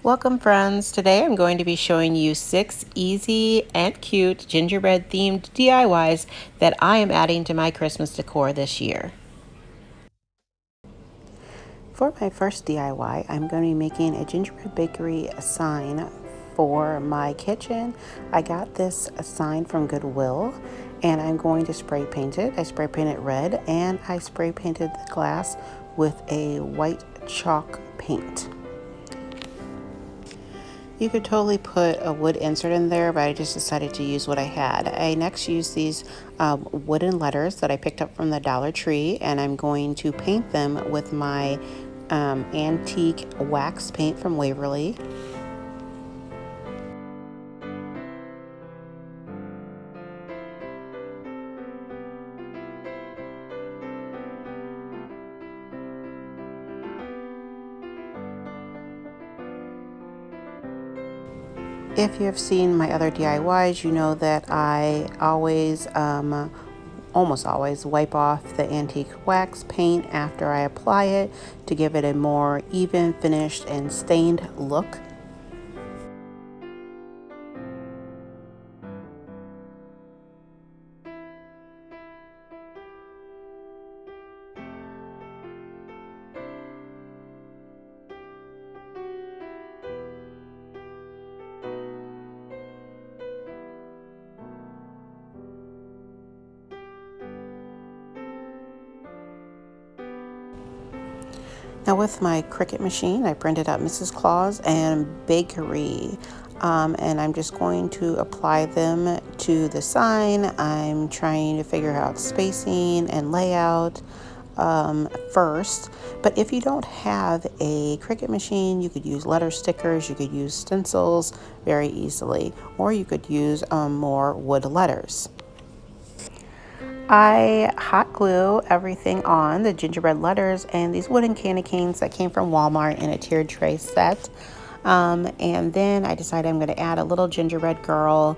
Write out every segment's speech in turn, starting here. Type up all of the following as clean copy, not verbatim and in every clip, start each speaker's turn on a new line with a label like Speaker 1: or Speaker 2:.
Speaker 1: Welcome friends, today I'm going to be showing you 6 easy and cute gingerbread themed DIYs that I am adding to my Christmas decor this year. For my first DIY, I'm going to be making a gingerbread bakery sign for my kitchen. I got this sign from Goodwill and I'm going to spray paint it. I spray painted red and I spray painted the glass with a white chalk paint. You could totally put a wood insert in there, but I just decided to use what I had. I next used these wooden letters that I picked up from the Dollar Tree, and I'm going to paint them with my antique wax paint from Waverly. If you have seen my other DIYs, you know that I always, almost always, wipe off the antique wax paint after I apply it to give it a more even, finished, and stained look. Now with my Cricut machine, I printed out Mrs. Claus and Bakery, and I'm just going to apply them to the sign. I'm trying to figure out spacing and layout first, but if you don't have a Cricut machine, you could use letter stickers, you could use stencils very easily, or you could use more wood letters. I hot glue everything on, the gingerbread letters and these wooden candy canes that came from Walmart in a tiered tray set. And then I decided I'm going to add a little gingerbread girl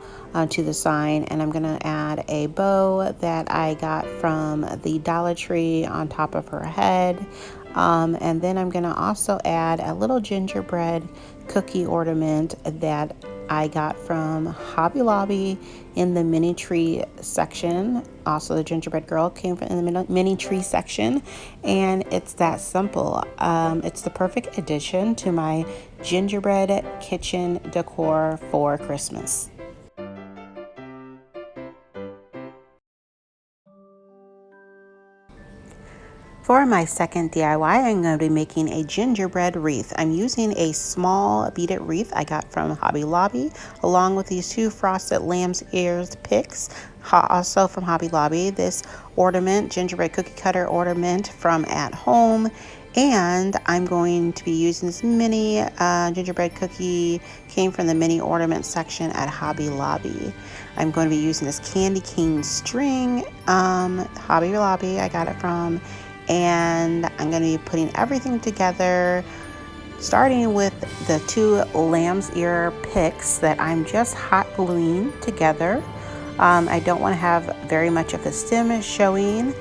Speaker 1: to the sign, and I'm going to add a bow that I got from the Dollar Tree on top of her head. And then I'm going to also add a little gingerbread cookie ornament that I got from Hobby Lobby in the mini tree section. Also, the gingerbread girl came from in the mini tree section, and it's that simple. It's the perfect addition to my gingerbread kitchen decor for Christmas. For my second DIY, I'm going to be making a gingerbread wreath. I'm using a small beaded wreath I got from Hobby Lobby, along with these 2 frosted lamb's ears picks, also from Hobby Lobby. This ornament, gingerbread cookie cutter ornament from At Home. And I'm going to be using this mini gingerbread cookie, came from the mini ornament section at Hobby Lobby. I'm going to be using this candy cane string, Hobby Lobby, I got it from. And I'm going to be putting everything together, starting with the 2 lamb's ear picks that I'm just hot gluing together. I don't want to have very much of the stem showing.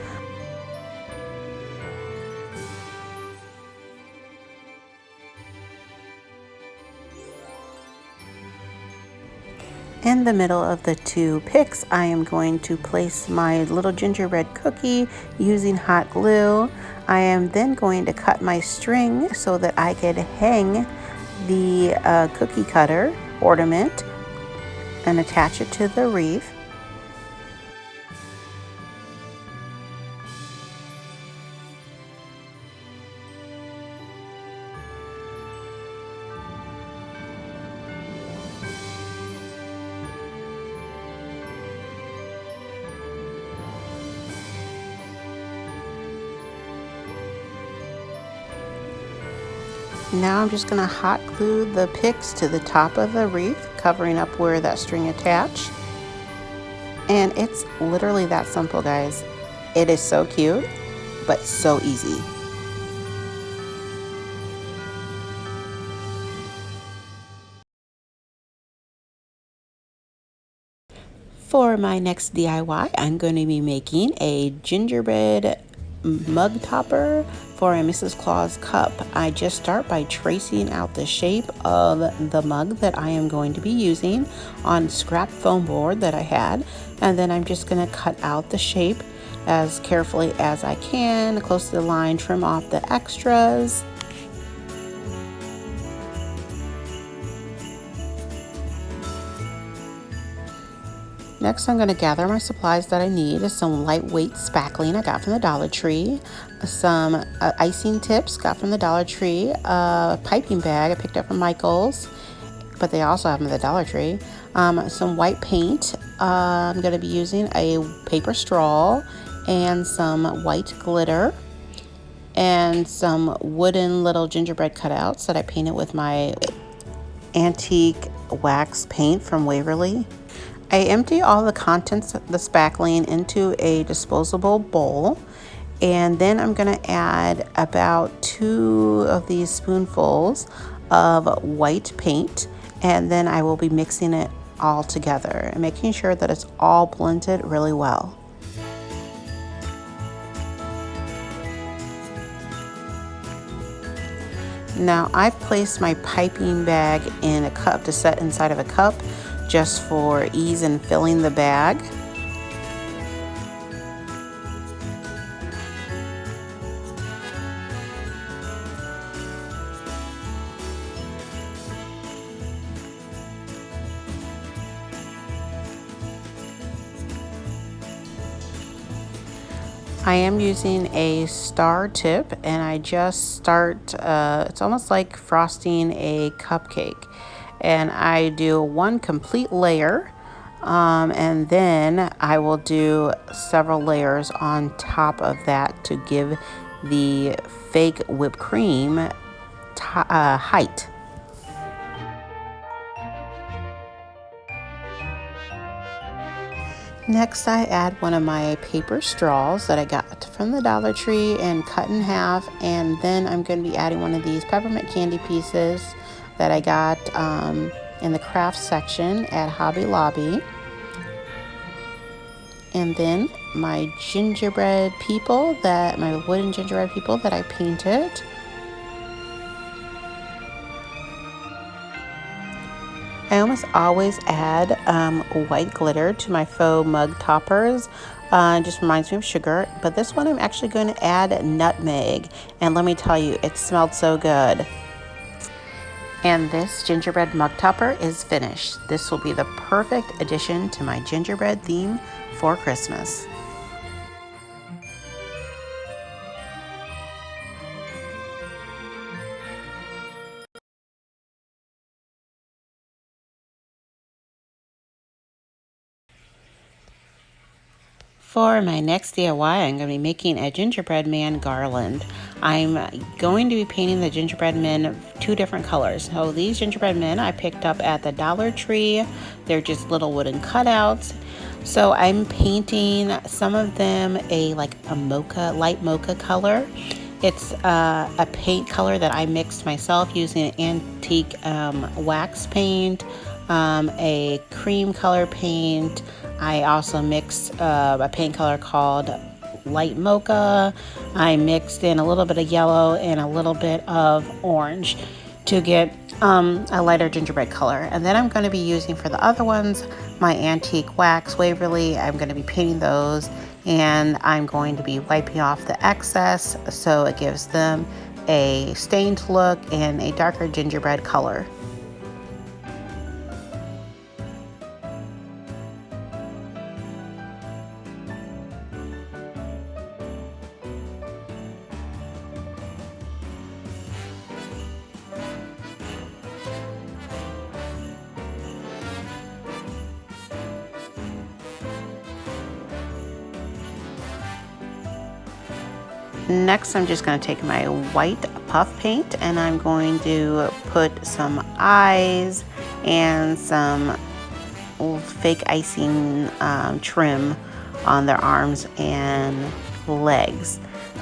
Speaker 1: In the middle of the 2 picks, I am going to place my little gingerbread cookie using hot glue. I am then going to cut my string so that I could hang the cookie cutter ornament and attach it to the wreath. Now I'm just going to hot glue the picks to the top of the wreath, covering up where that string attached. And it's literally that simple, guys. It is so cute, but so easy. For my next DIY, I'm going to be making a gingerbread mug topper For a Mrs. Claus cup, I just start by tracing out the shape of the mug that I am going to be using on scrap foam board that I had, and then I'm just going to cut out the shape as carefully as I can, close to the line, trim off the extras. Next, I'm going to gather my supplies that I need. Some lightweight spackling I got from the Dollar Tree, some icing tips got from the Dollar Tree, a piping bag I picked up from Michael's, but they also have them at the Dollar Tree, some white paint. I'm going to be using a paper straw and some white glitter and some wooden little gingerbread cutouts that I painted with my antique wax paint from Waverly. I empty all the contents of the spackling into a disposable bowl, and then I'm going to add about 2 of these spoonfuls of white paint, and then I will be mixing it all together and making sure that it's all blended really well. Now I've placed my piping bag in a cup to set inside of a cup, just for ease in filling the bag. I am using a star tip, and I just start, it's almost like frosting a cupcake. And I do 1 complete layer, and then I will do several layers on top of that to give the fake whipped cream height. Next, I add one of my paper straws that I got from the Dollar Tree and cut in half, and then I'm going to be adding one of these peppermint candy pieces that I got in the craft section at Hobby Lobby. And then my gingerbread people, my wooden gingerbread people that I painted. I almost always add white glitter to my faux mug toppers. It just reminds me of sugar, but this one I'm actually going to add nutmeg, and let me tell you, it smelled so good. And this gingerbread mug topper is finished. This will be the perfect addition to my gingerbread theme for Christmas. For my next DIY, I'm going to be making a gingerbread man garland. I'm going to be painting the gingerbread men 2 different colors. So these gingerbread men I picked up at the Dollar Tree. They're just little wooden cutouts. So I'm painting some of them a light mocha color. It's a paint color that I mixed myself using an antique wax paint, a cream color paint. I also mixed a paint color called light mocha. I mixed in a little bit of yellow and a little bit of orange to get a lighter gingerbread color. And then I'm going to be using for the other ones my antique wax Waverly. I'm going to be painting those, and I'm going to be wiping off the excess so it gives them a stained look and a darker gingerbread color. Next, I'm just going to take my white puff paint and I'm going to put some eyes and some fake icing trim on their arms and legs.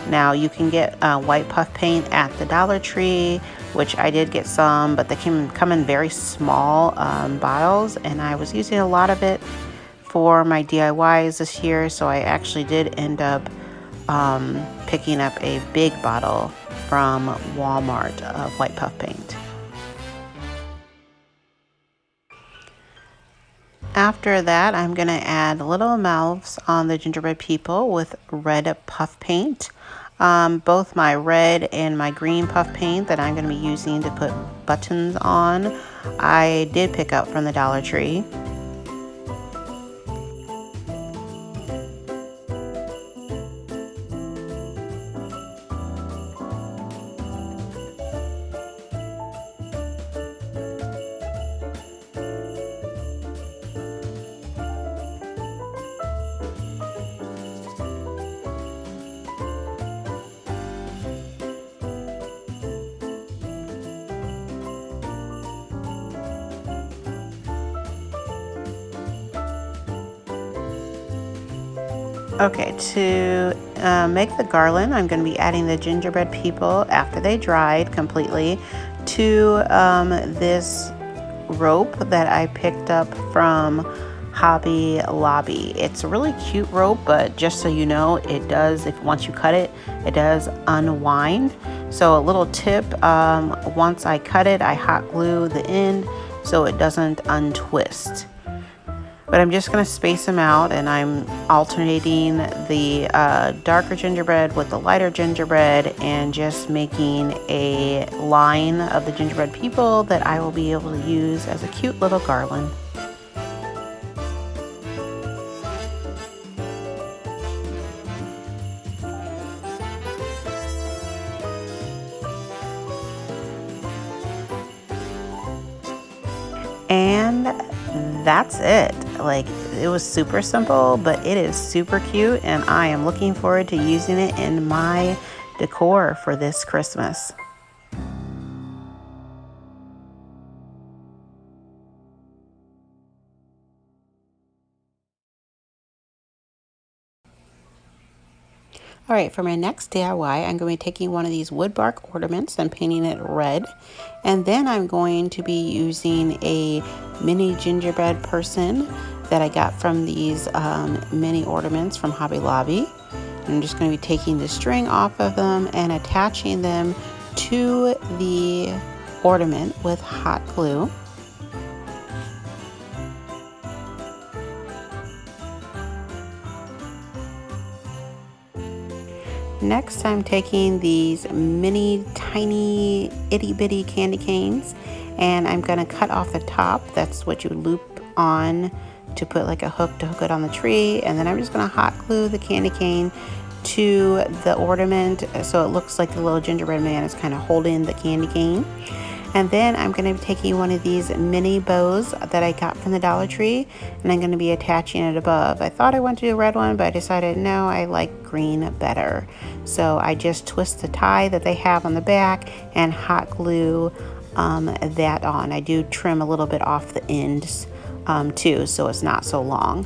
Speaker 1: Now you can get white puff paint at the Dollar Tree, which I did get some, but they come in very small bottles, and I was using a lot of it for my DIYs this year, so I actually did end up picking up a big bottle from Walmart of white puff paint. After that, I'm going to add little mouths on the gingerbread people with red puff paint. Both my red and my green puff paint that I'm going to be using to put buttons on, I did pick up from the Dollar Tree. Okay, to make the garland, I'm going to be adding the gingerbread people after they dried completely to this rope that I picked up from Hobby Lobby. It's a really cute rope, but just so you know, it does, if once you cut it, it does unwind. So a little tip, once I cut it, I hot glue the end so it doesn't untwist. But I'm just going to space them out, and I'm alternating the darker gingerbread with the lighter gingerbread and just making a line of the gingerbread people that I will be able to use as a cute little garland. And that's it. Like, it was super simple, but it is super cute, and I am looking forward to using it in my decor for this Christmas. All right, for my next DIY, I'm going to be taking one of these wood bark ornaments and painting it red. And then I'm going to be using a mini gingerbread person that I got from these mini ornaments from Hobby Lobby. I'm just going to be taking the string off of them and attaching them to the ornament with hot glue. Next, I'm taking these mini tiny itty bitty candy canes, and I'm going to cut off the top. That's what you loop on to put like a hook to hook it on the tree, and then I'm just going to hot glue the candy cane to the ornament so it looks like the little gingerbread man is kind of holding the candy cane. And then I'm going to be taking one of these mini bows that I got from the Dollar Tree, and I'm going to be attaching it above. I thought I wanted to do a red one, but I decided no, I like green better. So I just twist the tie that they have on the back and hot glue that on. I do trim a little bit off the ends too, so it's not so long.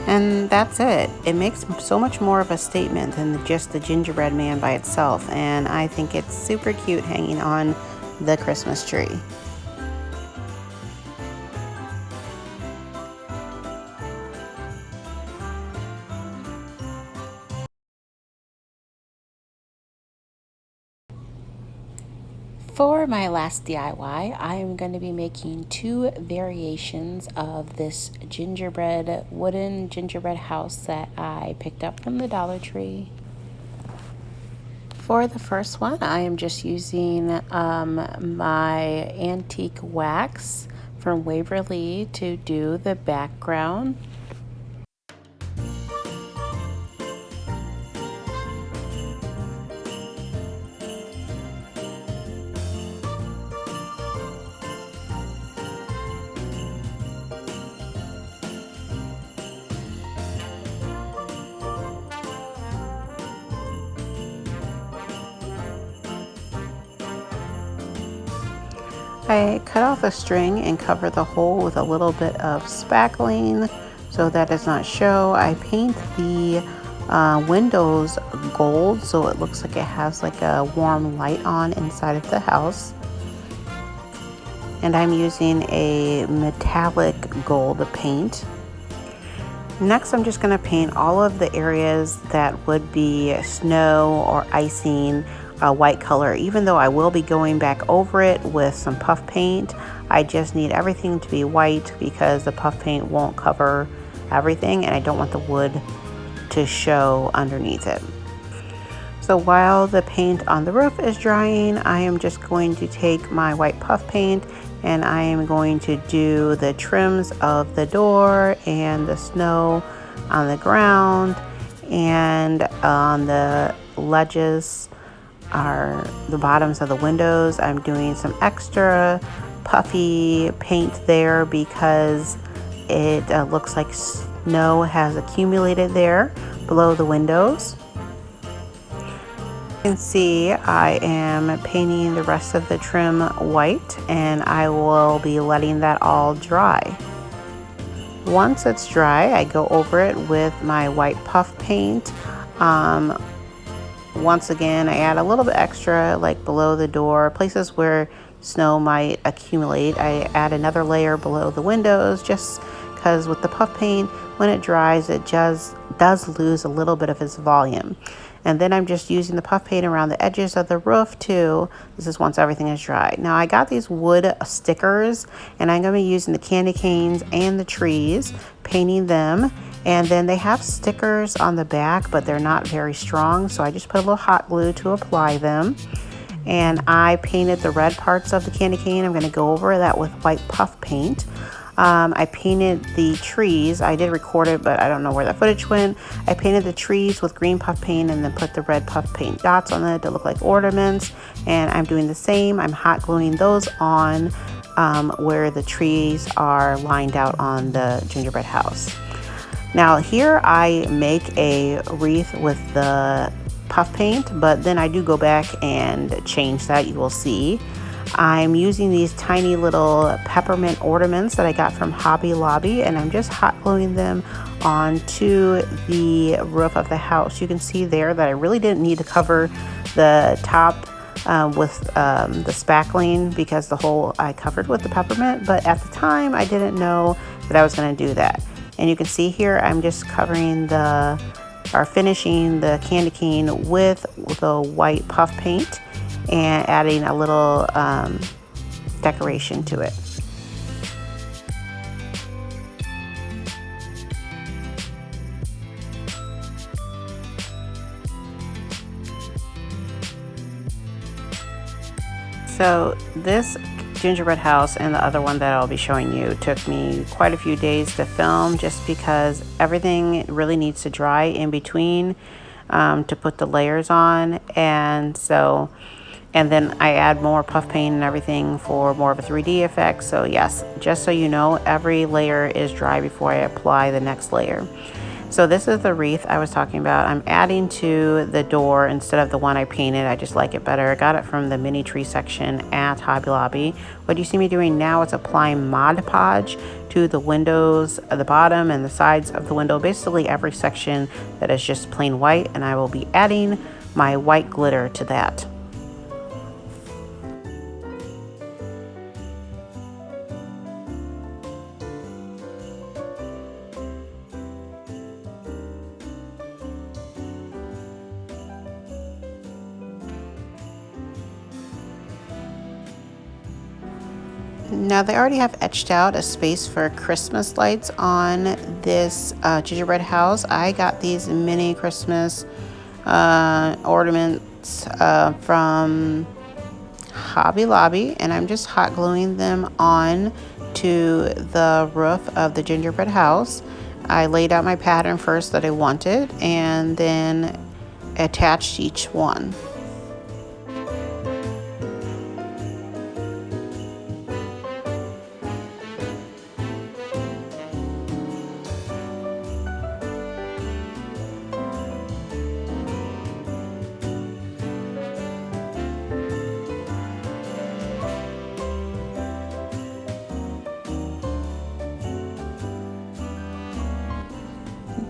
Speaker 1: And that's it. It makes so much more of a statement than just the gingerbread man by itself, and I think it's super cute hanging on the Christmas tree. For my last DIY, I am going to be making two variations of this wooden gingerbread house that I picked up from the Dollar Tree. For the first one, I am just using my antique wax from Waverly to do the background. I cut off a string and cover the hole with a little bit of spackling so that does not show. I paint the windows gold so it looks like it has like a warm light on inside of the house. and I'm using a metallic gold paint. Next, I'm just going to paint all of the areas that would be snow or icing a white color. Even though I will be going back over it with some puff paint, I just need everything to be white because the puff paint won't cover everything and I don't want the wood to show underneath it. So while the paint on the roof is drying, I am just going to take my white puff paint and I am going to do the trims of the door and the snow on the ground, and on the ledges are the bottoms of the windows. I'm doing some extra puffy paint there because it looks like snow has accumulated there below the windows. You can see I am painting the rest of the trim white, and I will be letting that all dry. Once it's dry, I go over it with my white puff paint. Once again, I add a little bit extra, like below the door, places where snow might accumulate. I add another layer below the windows just because with the puff paint, when it dries, it just does lose a little bit of its volume. And then I'm just using the puff paint around the edges of the roof too. This is once everything is dry. Now I got these wood stickers and I'm gonna be using the candy canes and the trees, painting them. And then they have stickers on the back, but they're not very strong. So I just put a little hot glue to apply them. And I painted the red parts of the candy cane. I'm gonna go over that with white puff paint. I painted the trees. I did record it, but I don't know where that footage went. I painted the trees with green puff paint and then put the red puff paint dots on it to look like ornaments. And I'm doing the same. I'm hot gluing those on where the trees are lined out on the gingerbread house. Now here I make a wreath with the puff paint, but then I do go back and change that, you will see. I'm using these tiny little peppermint ornaments that I got from Hobby Lobby, and I'm just hot gluing them onto the roof of the house. You can see there that I really didn't need to cover the top with the spackling because the whole I covered with the peppermint, but at the time I didn't know that I was going to do that. And you can see here I'm just covering finishing the candy cane with the white puff paint and adding a little decoration to it. So this gingerbread house and the other one that I'll be showing you took me quite a few days to film just because everything really needs to dry in between to put the layers on. And then I add more puff paint and everything for more of a 3D effect. So yes, just so you know, every layer is dry before I apply the next layer. So this is the wreath I was talking about. I'm adding to the door instead of the one I painted. I just like it better. I got it from the mini tree section at Hobby Lobby. What you see me doing now is applying Mod Podge to the windows at the bottom and the sides of the window, basically every section that is just plain white, and I will be adding my white glitter to that. Now they already have etched out a space for Christmas lights on this gingerbread house. I got these mini Christmas ornaments from Hobby Lobby, and I'm just hot gluing them on to the roof of the gingerbread house. I laid out my pattern first that I wanted and then attached each one.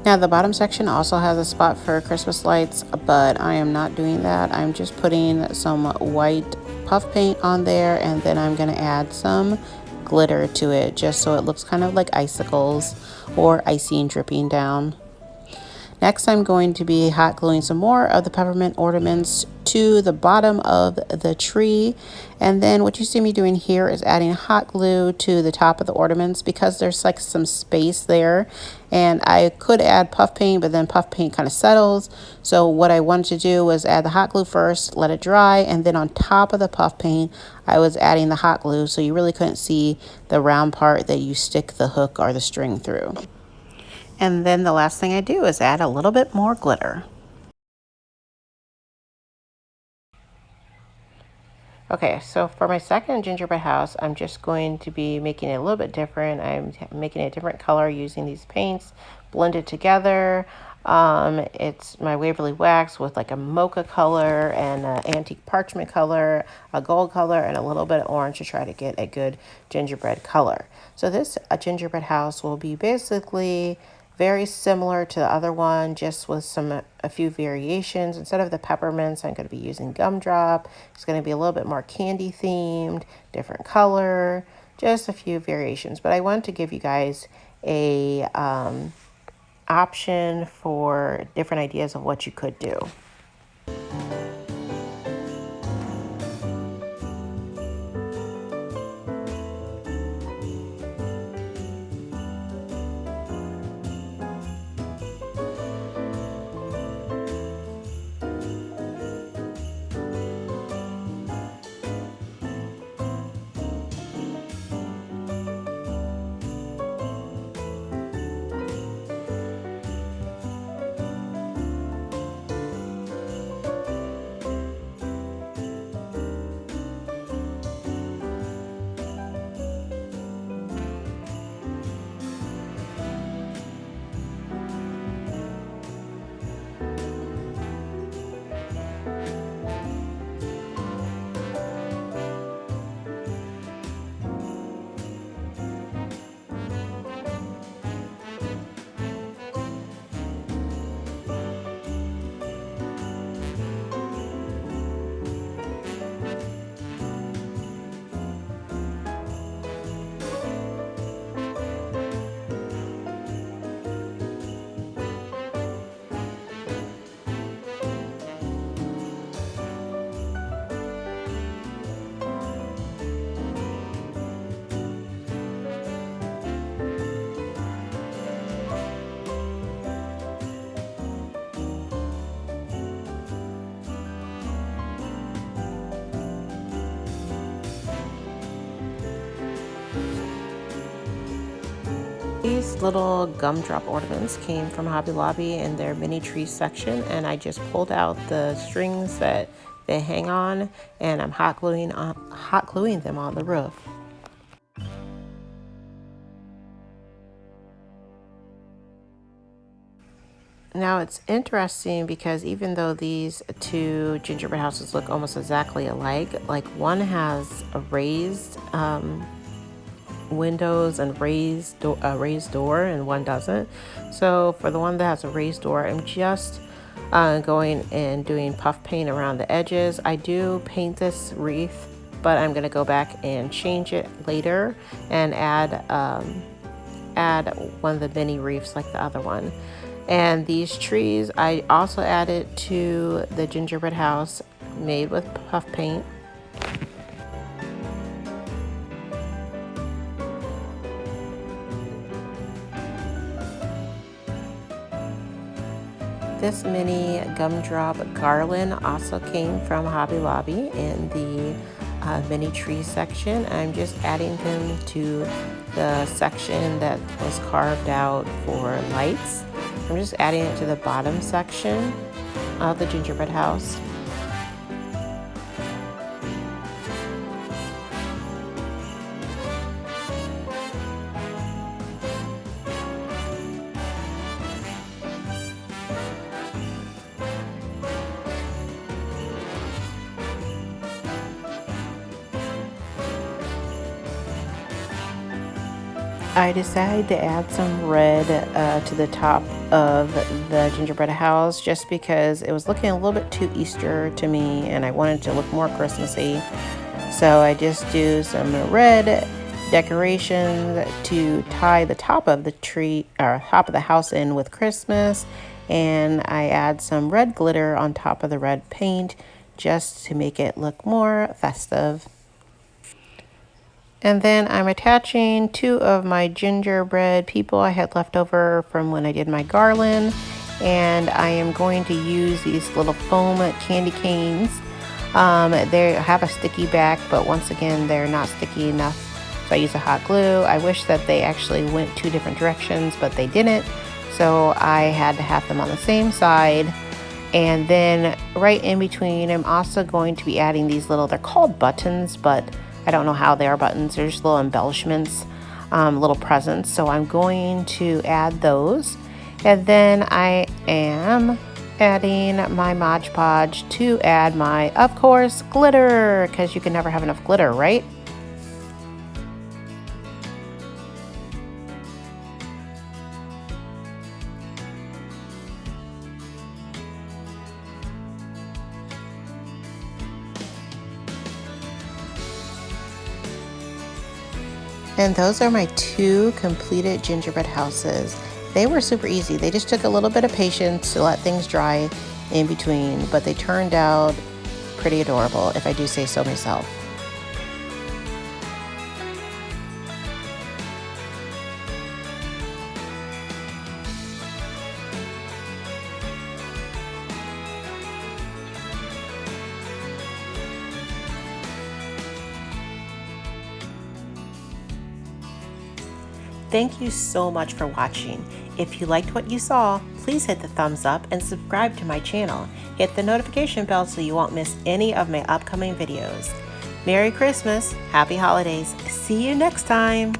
Speaker 1: Now the bottom section also has a spot for Christmas lights, but I am not doing that. I'm just putting some white puff paint on there, and then I'm gonna add some glitter to it just so it looks kind of like icicles or icing dripping down. Next, I'm going to be hot gluing some more of the peppermint ornaments to the bottom of the tree. And then what you see me doing here is adding hot glue to the top of the ornaments because there's like some space there. And I could add puff paint, but then puff paint kind of settles. So what I wanted to do was add the hot glue first, let it dry, and then on top of the puff paint, I was adding the hot glue. So you really couldn't see the round part that you stick the hook or the string through. And then the last thing I do is add a little bit more glitter. Okay, so for my second gingerbread house, I'm just going to be making it a little bit different. I'm making it a different color using these paints blended together. It's my Waverly Wax with like a mocha color and an antique parchment color, a gold color, and a little bit of orange to try to get a good gingerbread color. So this gingerbread house will be basically very similar to the other one, just with a few variations. Instead of the peppermints, I'm going to be using gumdrop. It's going to be a little bit more candy themed, different color, just a few variations. But I wanted to give you guys a option for different ideas of what you could do. These little gumdrop ornaments came from Hobby Lobby in their mini tree section, and I just pulled out the strings that they hang on, and I'm hot gluing them on the roof. Now it's interesting because even though these two gingerbread houses look almost exactly alike, like one has a raised windows and raised door and one doesn't. So for the one that has a raised door, I'm just going and doing puff paint around the edges. I do paint this wreath, but I'm going to go back and change it later and add one of the mini wreaths like the other one. And these trees I also added to the gingerbread house made with puff paint. This mini gumdrop garland also came from Hobby Lobby in the mini tree section. I'm just adding them to the section that was carved out for lights. I'm just adding it to the bottom section of the gingerbread house. I decided to add some red to the top of the gingerbread house just because it was looking a little bit too Easter to me and I wanted to look more Christmassy. So I just do some red decorations to tie the top of the tree or top of the house in with Christmas, and I add some red glitter on top of the red paint just to make it look more festive. And then I'm attaching 2 of my gingerbread people I had left over from when I did my garland, and I am going to use these little foam candy canes. They have a sticky back, but once again they're not sticky enough, so I use a hot glue. I wish that they actually went 2 different directions, but they didn't, so I had to have them on the same side. And then right in between, I'm also going to be adding these little, they're called buttons, but I don't know how they are buttons. They're just little embellishments, little presents. So I'm going to add those. And then I am adding my Mod Podge to add my, of course, glitter, because you can never have enough glitter, right? And those are my 2 completed gingerbread houses. They were super easy. They just took a little bit of patience to let things dry in between, but they turned out pretty adorable, if I do say so myself. Thank you so much for watching. If you liked what you saw, please hit the thumbs up and subscribe to my channel. Hit the notification bell so you won't miss any of my upcoming videos. Merry Christmas, Happy Holidays, see you next time.